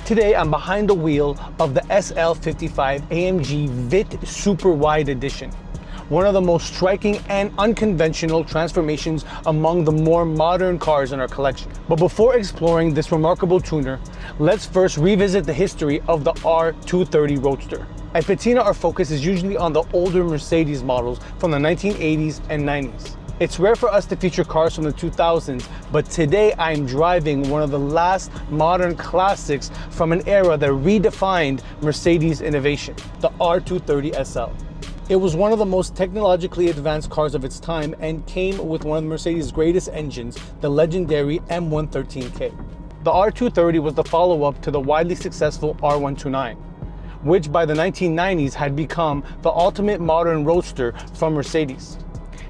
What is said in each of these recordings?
Today, I'm behind the wheel of the SL55 AMG VITT Superwide Edition, one of the most striking and unconventional transformations among the more modern cars in our collection. But before exploring this remarkable tuner, let's first revisit the history of the R230 Roadster. At Patina, our focus is usually on the older Mercedes models from the 1980s and 90s. It's rare for us to feature cars from the 2000s, but today I'm driving one of the last modern classics from an era that redefined Mercedes innovation, the R230 SL. It was one of the most technologically advanced cars of its time and came with one of Mercedes' greatest engines, the legendary M113K. The R230 was the follow-up to the widely successful R129, which by the 1990s had become the ultimate modern roadster from Mercedes,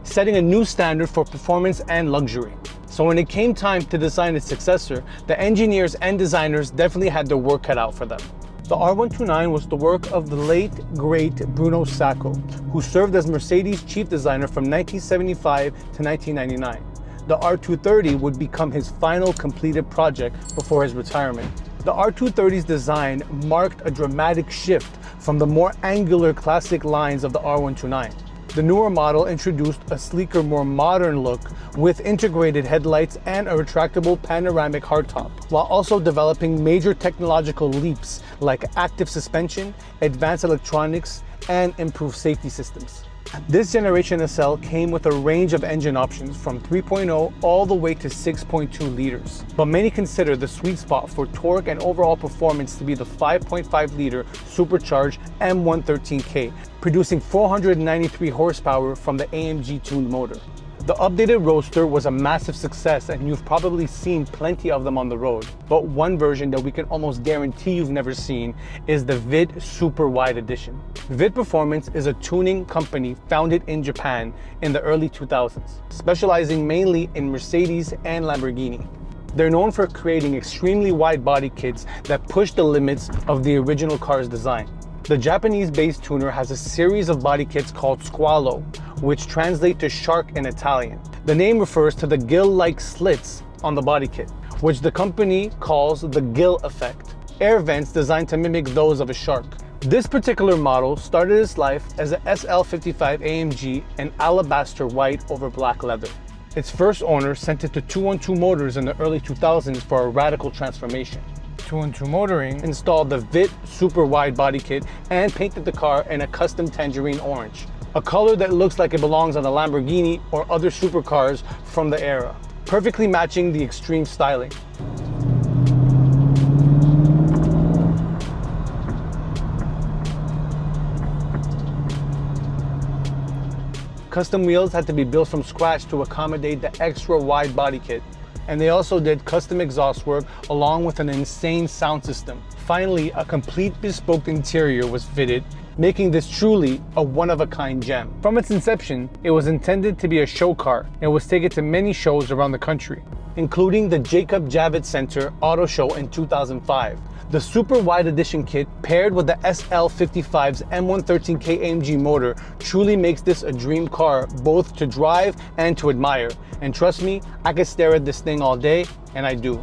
setting a new standard for performance and luxury. So when it came time to design its successor, the engineers and designers definitely had their work cut out for them. The R129 was the work of the late, great Bruno Sacco, who served as Mercedes' chief designer from 1975 to 1999. The R230 would become his final completed project before his retirement. The R230's design marked a dramatic shift from the more angular classic lines of the R129. The newer model introduced a sleeker, more modern look with integrated headlights and a retractable panoramic hardtop, while also developing major technological leaps like active suspension, advanced electronics, and improved safety systems. This generation SL came with a range of engine options from 3.0 all the way to 6.2 liters. But many consider the sweet spot for torque and overall performance to be the 5.5 liter supercharged M113K, producing 493 horsepower from the AMG tuned motor. The updated Roadster was a massive success, and you've probably seen plenty of them on the road. But one version that we can almost guarantee you've never seen is the VITT Superwide Edition. VITT Performance is a tuning company founded in Japan in the early 2000s, specializing mainly in Mercedes and Lamborghini. They're known for creating extremely wide body kits that push the limits of the original car's design. The Japanese-based tuner has a series of body kits called Squalo, which translate to shark in Italian. The name refers to the gill-like slits on the body kit, which the company calls the gill effect, air vents designed to mimic those of a shark. This particular model started its life as a SL55 AMG in alabaster white over black leather. Its first owner sent it to 212 Motors in the early 2000s for a radical transformation. 212 Motoring installed the VITT Superwide body kit and painted the car in a custom tangerine orange, a color that looks like it belongs on a Lamborghini or other supercars from the era, perfectly matching the extreme styling. Custom wheels had to be built from scratch to accommodate the extra wide body kit. And they also did custom exhaust work along with an insane sound system. Finally, a complete bespoke interior was fitted, making this truly a one-of-a-kind gem. From its inception, it was intended to be a show car and was taken to many shows around the country, including the Jacob Javits Center Auto Show in 2005. The Super Wide Edition kit paired with the SL55's M113K AMG motor truly makes this a dream car both to drive and to admire. And trust me, I could stare at this thing all day, and I do.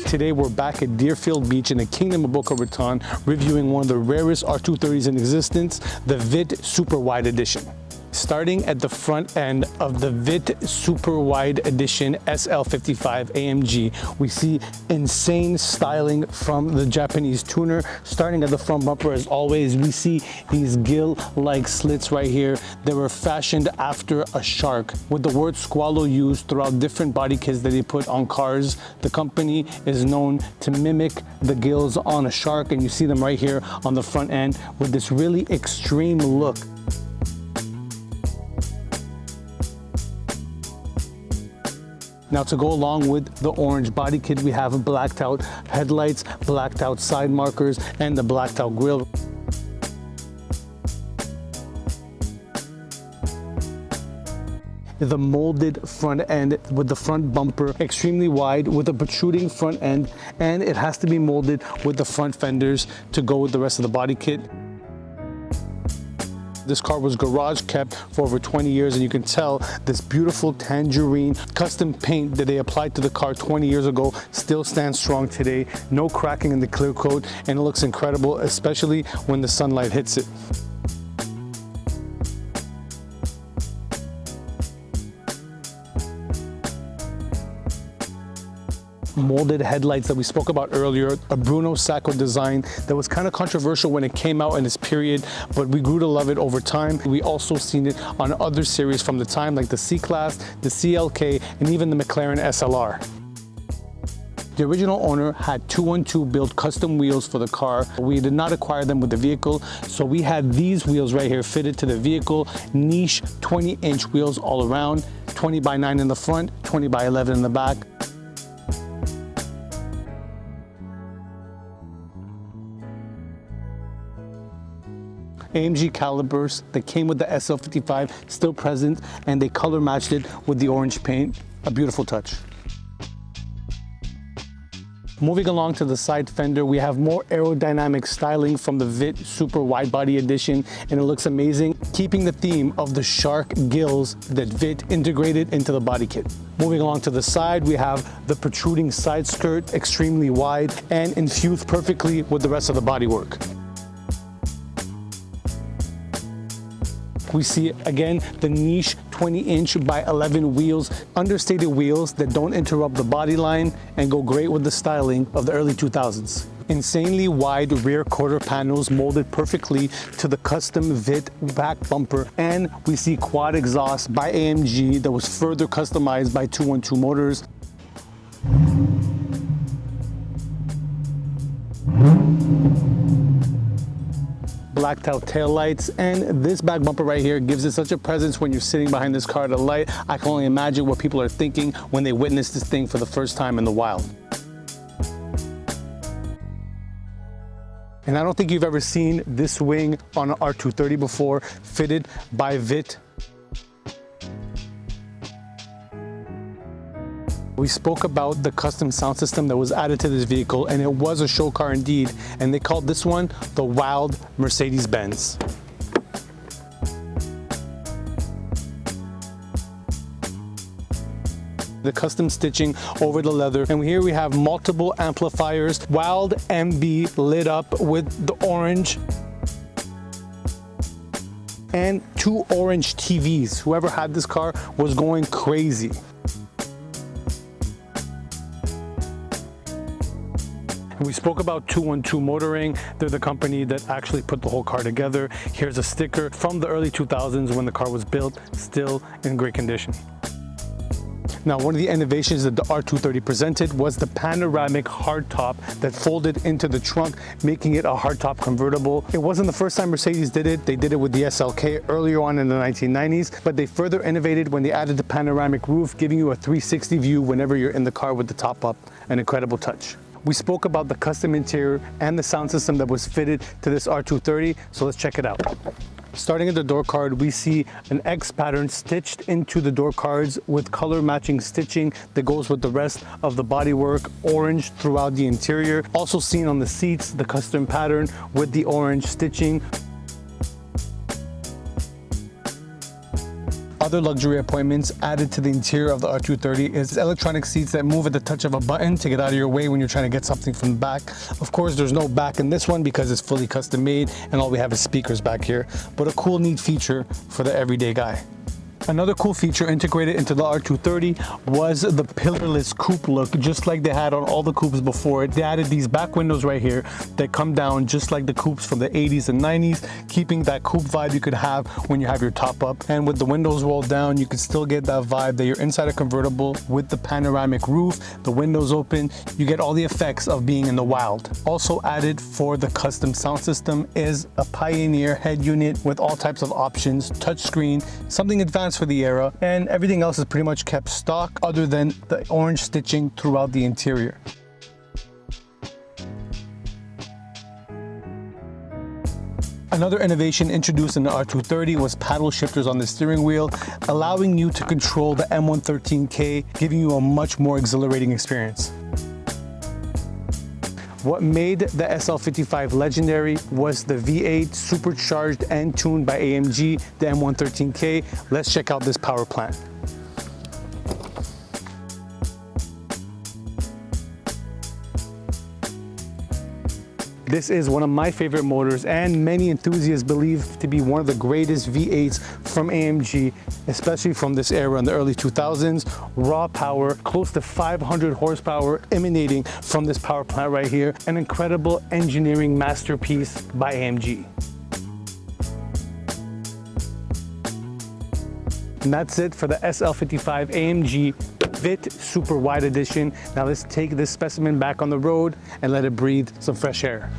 Today we're back at Deerfield Beach in the Kingdom of Boca Raton, reviewing one of the rarest R230s in existence, the VITT Superwide Edition. Starting at the front end of the VITT Superwide Edition SL55 AMG, we see insane styling from the Japanese tuner. Starting at the front bumper, as always, we see these gill-like slits right here that were fashioned after a shark, with the word Squalo used throughout different body kits that they put on cars. The company is known to mimic the gills on a shark, and you see them right here on the front end with this really extreme look. Now to go along with the orange body kit, we have blacked out headlights, blacked out side markers, and the blacked out grille. The molded front end with the front bumper, extremely wide with a protruding front end, and it has to be molded with the front fenders to go with the rest of the body kit. This car was garage kept for over 20 years, and you can tell this beautiful tangerine custom paint that they applied to the car 20 years ago still stands strong today. No cracking in the clear coat, and it looks incredible, especially when the sunlight hits it. Molded headlights that we spoke about earlier, a Bruno Sacco design that was kind of controversial when it came out in this period, but we grew to love it over time. We also seen it on other series from the time, like the C-Class, the CLK, and even the McLaren SLR. The original owner had 212 built custom wheels for the car. We did not acquire them with the vehicle, so we had these wheels right here fitted to the vehicle, niche 20-inch wheels all around, 20 by 9 in the front, 20 by 11 in the back. AMG calipers that came with the SL55 still present, and they color matched it with the orange paint. A beautiful touch. Moving along to the side fender, we have more aerodynamic styling from the VITT Super Wide Body Edition, and it looks amazing, keeping the theme of the shark gills that VITT integrated into the body kit. Moving along to the side, we have the protruding side skirt, extremely wide and infused perfectly with the rest of the bodywork. We see again the niche 20-inch by 11 wheels, understated wheels that don't interrupt the body line and go great with the styling of the early 2000s. Insanely wide rear quarter panels molded perfectly to the custom VITT back bumper, and we see quad exhaust by AMG that was further customized by 212 Motors. Blacked out taillights, and this back bumper right here gives it such a presence when you're sitting behind this car at a light. I can only imagine what people are thinking when they witness this thing for the first time in the wild. And I don't think you've ever seen this wing on an R230 before, fitted by VITT. We spoke about the custom sound system that was added to this vehicle, and it was a show car indeed, and they called this one the Wild Mercedes-Benz. The custom stitching over the leather, and here we have multiple amplifiers, Wild MB lit up with the orange, and 2 orange TVs. Whoever had this car was going crazy. We spoke about 212 Motoring. They're the company that actually put the whole car together. Here's a sticker from the early 2000s when the car was built, still in great condition. Now, one of the innovations that the R230 presented was the panoramic hardtop that folded into the trunk, making it a hardtop convertible. It wasn't the first time Mercedes did it. They did it with the SLK earlier on in the 1990s, but they further innovated when they added the panoramic roof, giving you a 360 view whenever you're in the car with the top up. An incredible touch. We spoke about the custom interior and the sound system that was fitted to this R230, so let's check it out. Starting at the door card, we see an X pattern stitched into the door cards with color matching stitching that goes with the rest of the bodywork, orange throughout the interior. Also seen on the seats, the custom pattern with the orange stitching. Other luxury appointments added to the interior of the R230 is electronic seats that move at the touch of a button to get out of your way when you're trying to get something from the back. Of course, there's no back in this one because it's fully custom made and all we have is speakers back here, but a cool, neat feature for the everyday guy. Another cool feature integrated into the R230 was the pillarless coupe look, just like they had on all the coupes before it. They added these back windows right here that come down just like the coupes from the 80s and 90s, keeping that coupe vibe you could have when you have your top up. And with the windows rolled down, you could still get that vibe that you're inside a convertible with the panoramic roof, the windows open. You get all the effects of being in the wild. Also added for the custom sound system is a Pioneer head unit with all types of options, touchscreen, something advanced for the era, and everything else is pretty much kept stock other than the orange stitching throughout the interior. Another innovation introduced in the R230 was paddle shifters on the steering wheel, allowing you to control the M113K, giving you a much more exhilarating experience. What made the SL55 legendary was the V8 supercharged and tuned by AMG, the M113K. Let's check out this power plant. This is one of my favorite motors, and many enthusiasts believe to be one of the greatest V8s from AMG, especially from this era in the early 2000s. Raw power, close to 500 horsepower emanating from this power plant right here. An incredible engineering masterpiece by AMG. And that's it for the SL55 AMG VITT Superwide Edition. Now let's take this specimen back on the road and let it breathe some fresh air.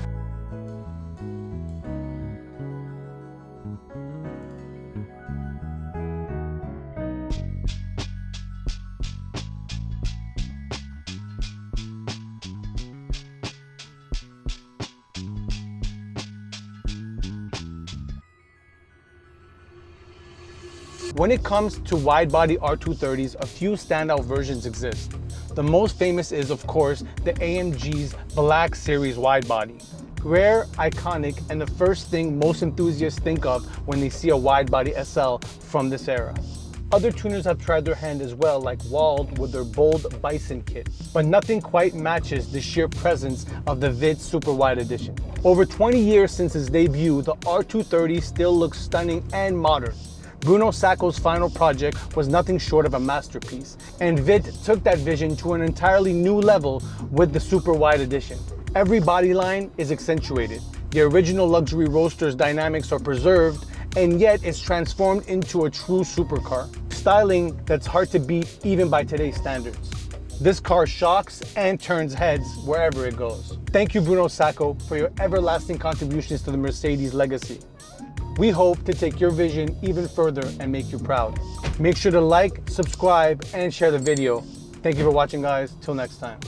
When it comes to wide-body R230s, a few standout versions exist. The most famous is, of course, the AMG's Black Series wide-body. Rare, iconic, and the first thing most enthusiasts think of when they see a wide-body SL from this era. Other tuners have tried their hand as well, like Wald with their bold Bison kit, but nothing quite matches the sheer presence of the VITT Superwide Edition. Over 20 years since its debut, the R230 still looks stunning and modern. Bruno Sacco's final project was nothing short of a masterpiece, and VITT took that vision to an entirely new level with the Superwide Edition. Every body line is accentuated. The original luxury Roadster's dynamics are preserved, and yet it's transformed into a true supercar. Styling that's hard to beat even by today's standards. This car shocks and turns heads wherever it goes. Thank you, Bruno Sacco, for your everlasting contributions to the Mercedes legacy. We hope to take your vision even further and make you proud. Make sure to like, subscribe, and share the video. Thank you for watching, guys. Till next time.